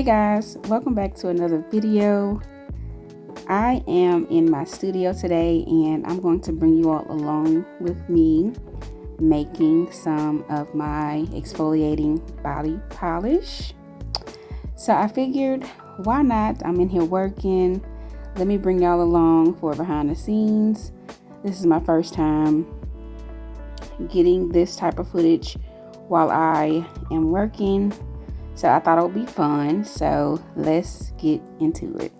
Hey guys, welcome back to another video. I am in my studio today and I'm going to bring you all along with me making some of my exfoliating body polish. So I figured, why not? I'm in here working. Let me bring y'all along for behind the scenes. This is my first time getting this type of footage while I am working. So I thought it would be fun. So let's get into it.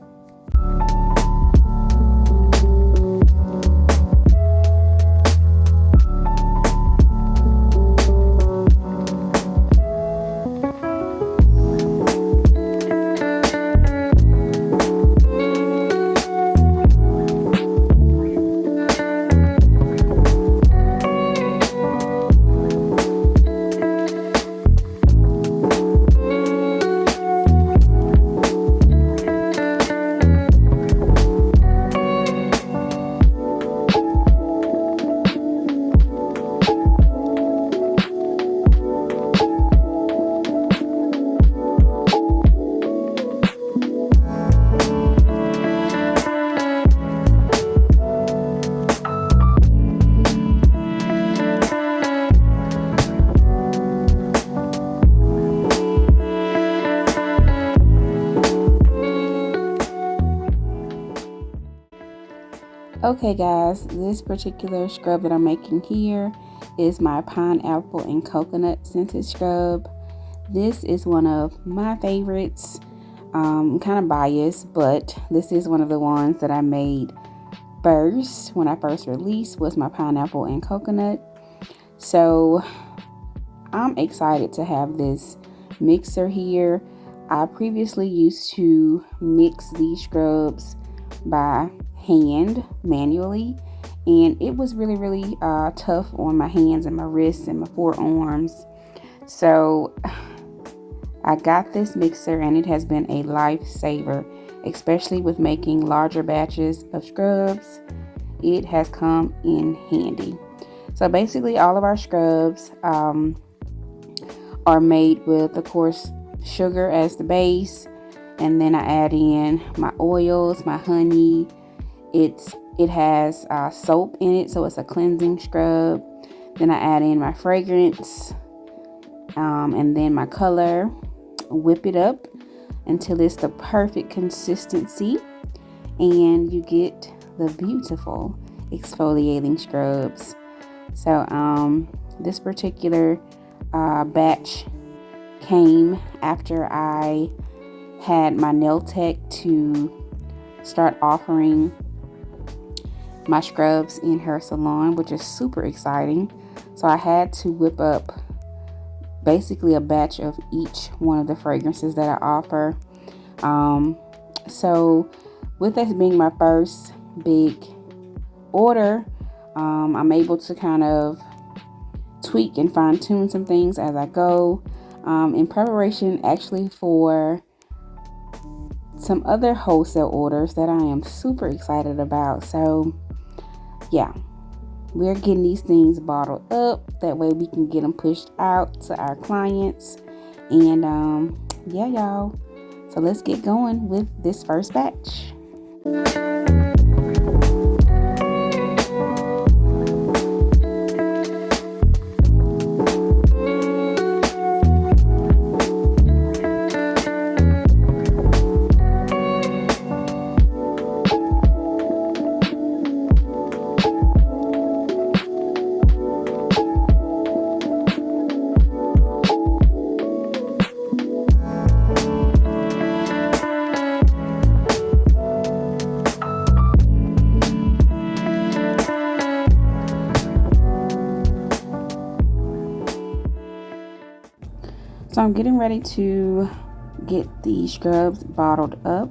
Okay guys, this particular scrub that I'm making here is my pineapple and coconut scented scrub. This is one of my favorites. I'm kind of biased, but this is one of the ones that I made first when I first released was my pineapple and coconut. So I'm excited to have this mixer here. I previously used to mix these scrubs by hand manually, and it was really tough on my hands and my wrists and my forearms. So I got this mixer and it has been a lifesaver, especially with making larger batches of scrubs. It has come in handy. So basically all of our scrubs are made with, of course, sugar as the base, and then I add in my oils, my honey. It has soap in it, so it's a cleansing scrub. Then I add in my fragrance and then my color. Whip it up until it's the perfect consistency, and you get the beautiful exfoliating scrubs. So this particular batch came after I had my nail tech to start offering my scrubs in her salon, which is super exciting. So I had to whip up basically a batch of each one of the fragrances that I offer. So with this being my first big order, I'm able to kind of tweak and fine tune some things as I go, in preparation actually for some other wholesale orders that I am super excited about. So yeah, we're getting these things bottled up. That way we can get them pushed out to our clients. And yeah, y'all. So let's get going with this first batch. So I'm getting ready to get the scrubs bottled up.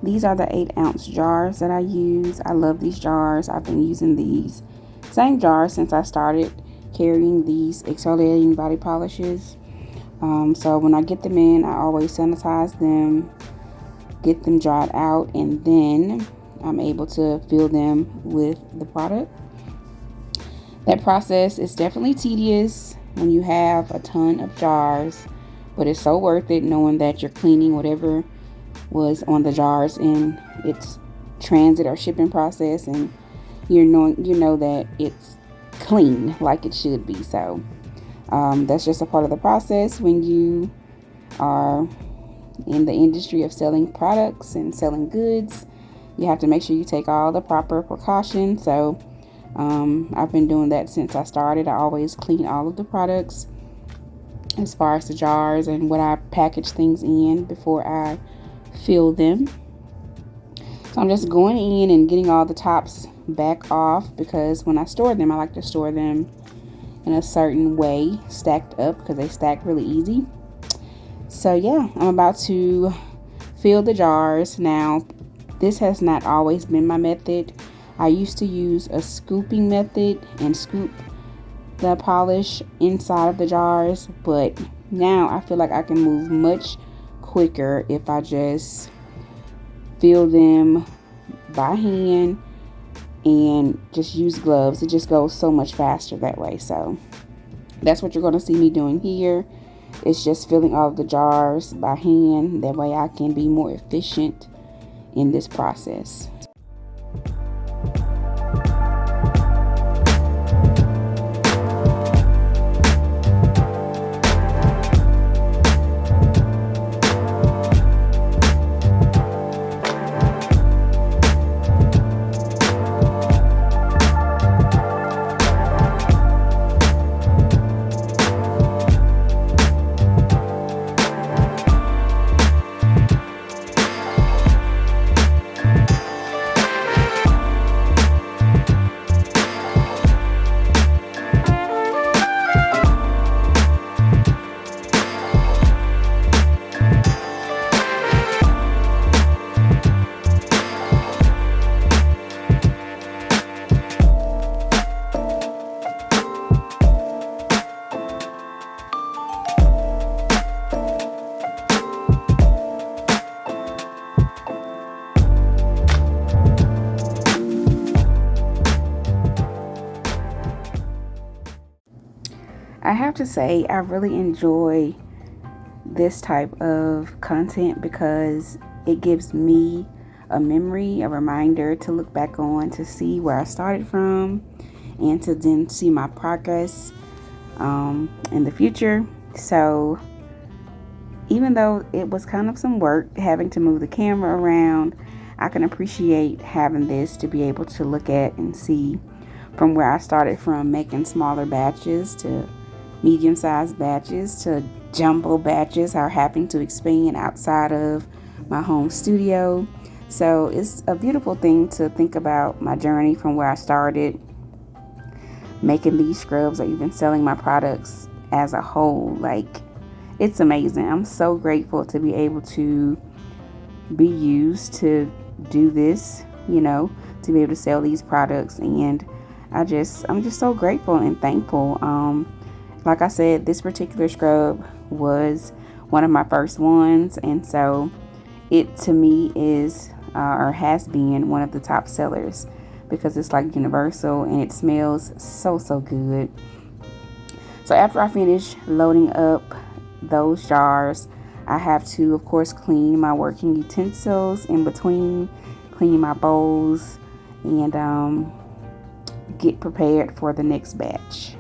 These are the 8-ounce jars that I use. I love these jars. I've been using these same jars since I started carrying these exfoliating body polishes. So when I get them in, I always sanitize them, get them dried out, and then I'm able to fill them with the product. That process is definitely tedious when you have a ton of jars, but it's so worth it knowing that you're cleaning whatever was on the jars in its transit or shipping process, and you know that it's clean like it should be. So that's just a part of the process when you are in the industry of selling products and selling goods. You have to make sure you take all the proper precautions. So I've been doing that since I started. I always clean all of the products as far as the jars and what I package things in before I fill them. So I'm just going in and getting all the tops back off, because when I store them, I like to store them in a certain way, stacked up, because they stack really easy. So yeah, I'm about to fill the jars. Now, this has not always been my method. I used to use a scooping method and scoop the polish inside of the jars, but now I feel like I can move much quicker if I just fill them by hand and just use gloves. It just goes so much faster that way. So that's what you're going to see me doing here. It's just filling all of the jars by hand. That way I can be more efficient in this process. I have to say, I really enjoy this type of content because it gives me a memory, a reminder to look back on, to see where I started from, and to then see my progress in the future. So even though it was kind of some work having to move the camera around, I can appreciate having this to be able to look at and see from where I started from, making smaller batches to medium-sized batches to jumbo batches, or having to expand outside of my home studio. So it's a beautiful thing to think about my journey from where I started making these scrubs, or even selling my products as a whole. Like, it's amazing. I'm so grateful to be able to be used to do this, to be able to sell these products. And I'm just so grateful and thankful. Like I said, this particular scrub was one of my first ones, and so it to me is or has been one of the top sellers, because it's like universal and it smells so good. So after I finish loading up those jars, I have to, of course, clean my working utensils in between, clean my bowls, and get prepared for the next batch.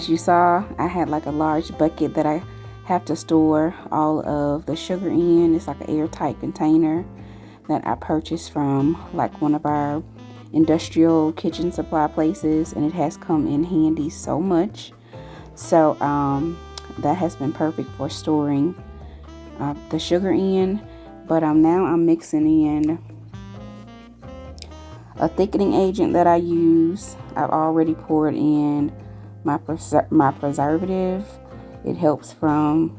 as you saw, I had like a large bucket that I have to store all of the sugar in. It's like an airtight container that I purchased from like one of our industrial kitchen supply places, and it has come in handy so much. So that has been perfect for storing the sugar in. But now I'm mixing in a thickening agent that I use. I've already poured in my preservative. It helps from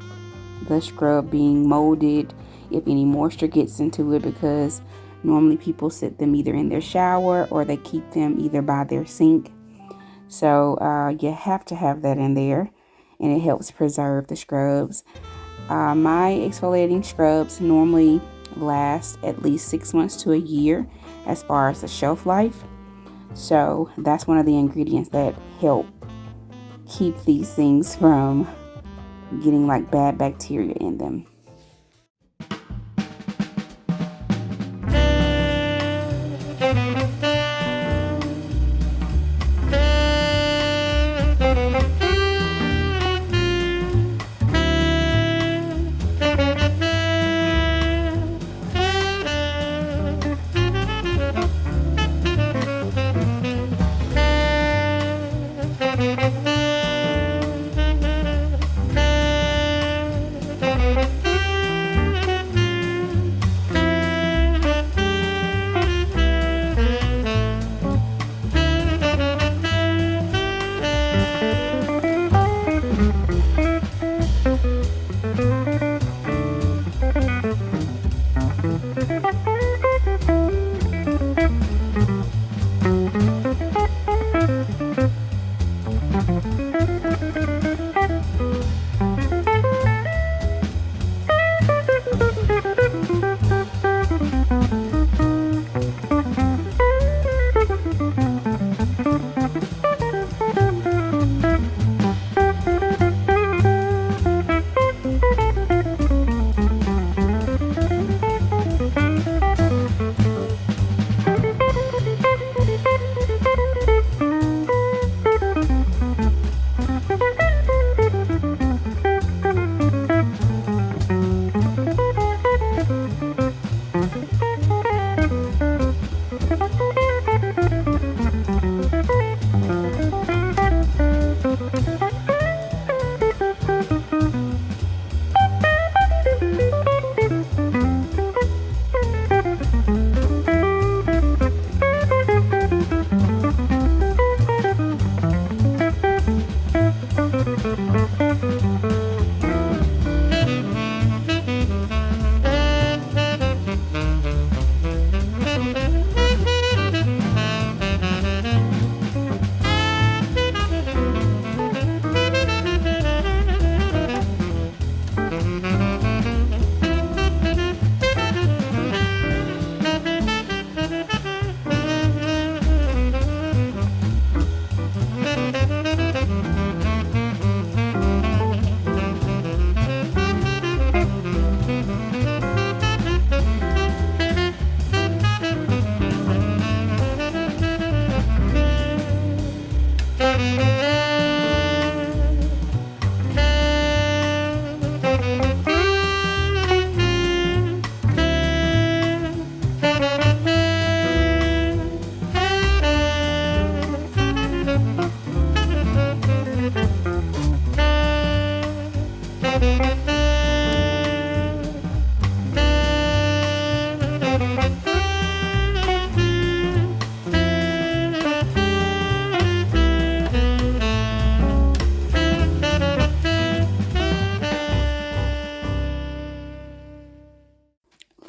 the scrub being molded if any moisture gets into it, because normally people sit them either in their shower or they keep them either by their sink. So you have to have that in there, and it helps preserve the scrubs. My exfoliating scrubs normally last at least 6 months to a year as far as the shelf life. So that's one of the ingredients that help keep these things from getting like bad bacteria in them.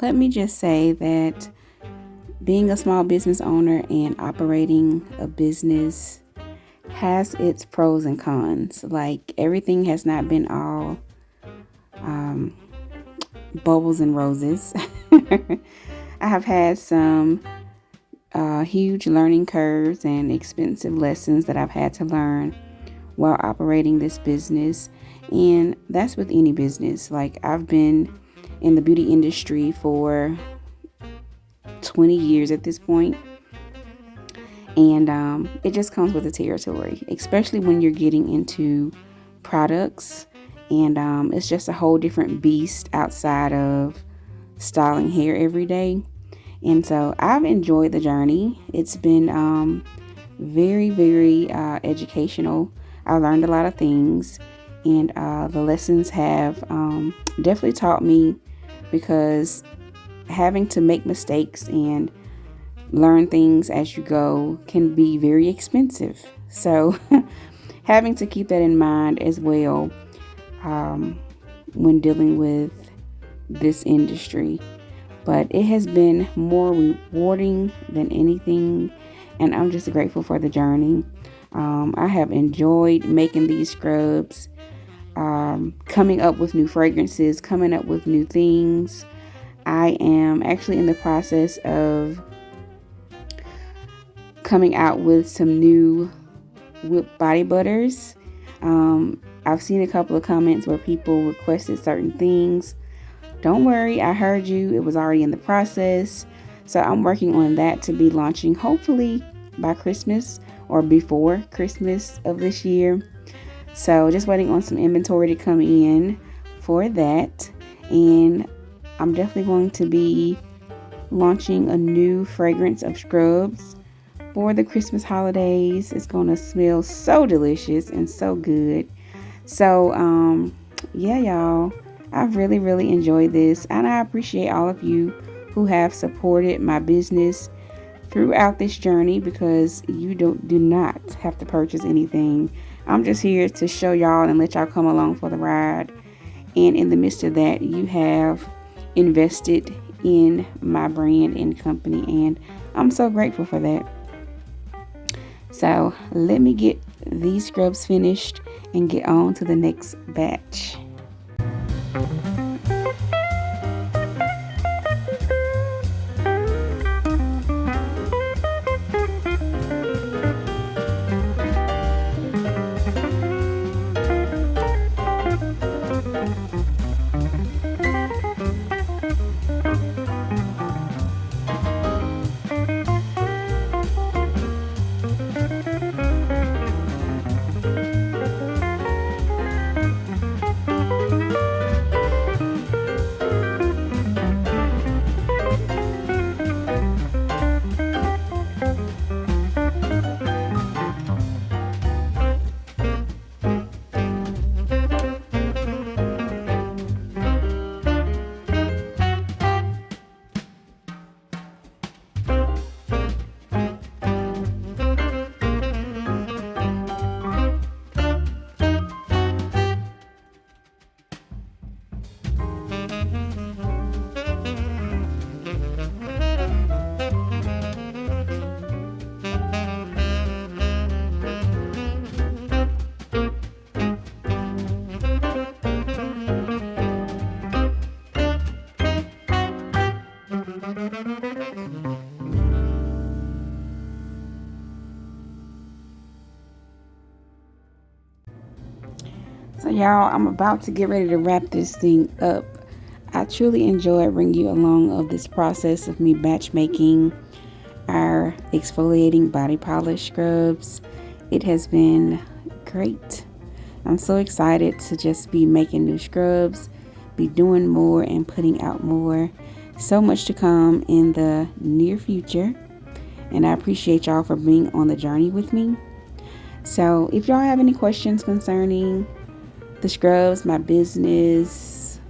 Let me just say that being a small business owner and operating a business has its pros and cons. Like, everything has not been all bubbles and roses. I have had some huge learning curves and expensive lessons that I've had to learn while operating this business. And that's with any business. Like, I've been in the beauty industry for 20 years at this point. And it just comes with the territory, especially when you're getting into products. And it's just a whole different beast outside of styling hair every day. And so I've enjoyed the journey. It's been very, very educational. I learned a lot of things, and the lessons have definitely taught me, because having to make mistakes and learn things as you go can be very expensive. So having to keep that in mind as well when dealing with this industry. But it has been more rewarding than anything, and I'm just grateful for the journey. I have enjoyed making these scrubs, coming up with new fragrances, coming up with new things. I am actually in the process of coming out with some new whipped body butters. I've seen a couple of comments where people requested certain things. Don't worry, I heard you. It was already in the process. So I'm working on that to be launching hopefully by Christmas or before Christmas of this year. So just waiting on some inventory to come in for that. And I'm definitely going to be launching a new fragrance of scrubs for the Christmas holidays. It's going to smell so delicious and so good. So, yeah, y'all, I've really, really enjoyed this, and I appreciate all of you who have supported my business throughout this journey, because you do not have to purchase anything. I'm just here to show y'all and let y'all come along for the ride. And in the midst of that, you have invested in my brand and company, and I'm so grateful for that. So let me get these scrubs finished and get on to the next batch. So y'all, I'm about to get ready to wrap this thing up. I truly enjoy bringing you along of this process of me batch making our exfoliating body polish scrubs. It has been great. I'm so excited to just be making new scrubs, be doing more and putting out more. So much to come in the near future, and I appreciate y'all for being on the journey with me. So if y'all have any questions concerning the scrubs, my business,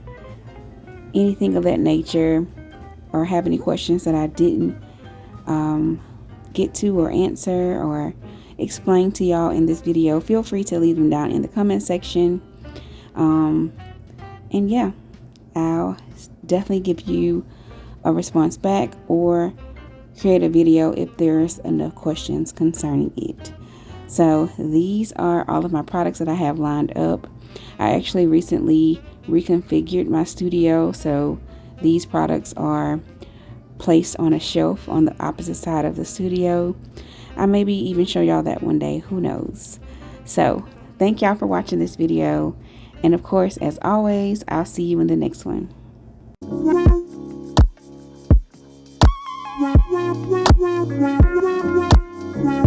anything of that nature, or have any questions that I didn't get to or answer or explain to y'all in this video, feel free to leave them down in the comment section. And yeah, I'll definitely give you a response back or create a video if there's enough questions concerning it. So these are all of my products that I have lined up. I actually recently reconfigured my studio, so these products are placed on a shelf on the opposite side of the studio. I maybe even show y'all that one day, who knows. So thank y'all for watching this video, and of course, as always, I'll see you in the next one. Wow.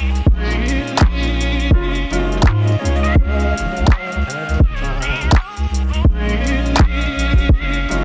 Real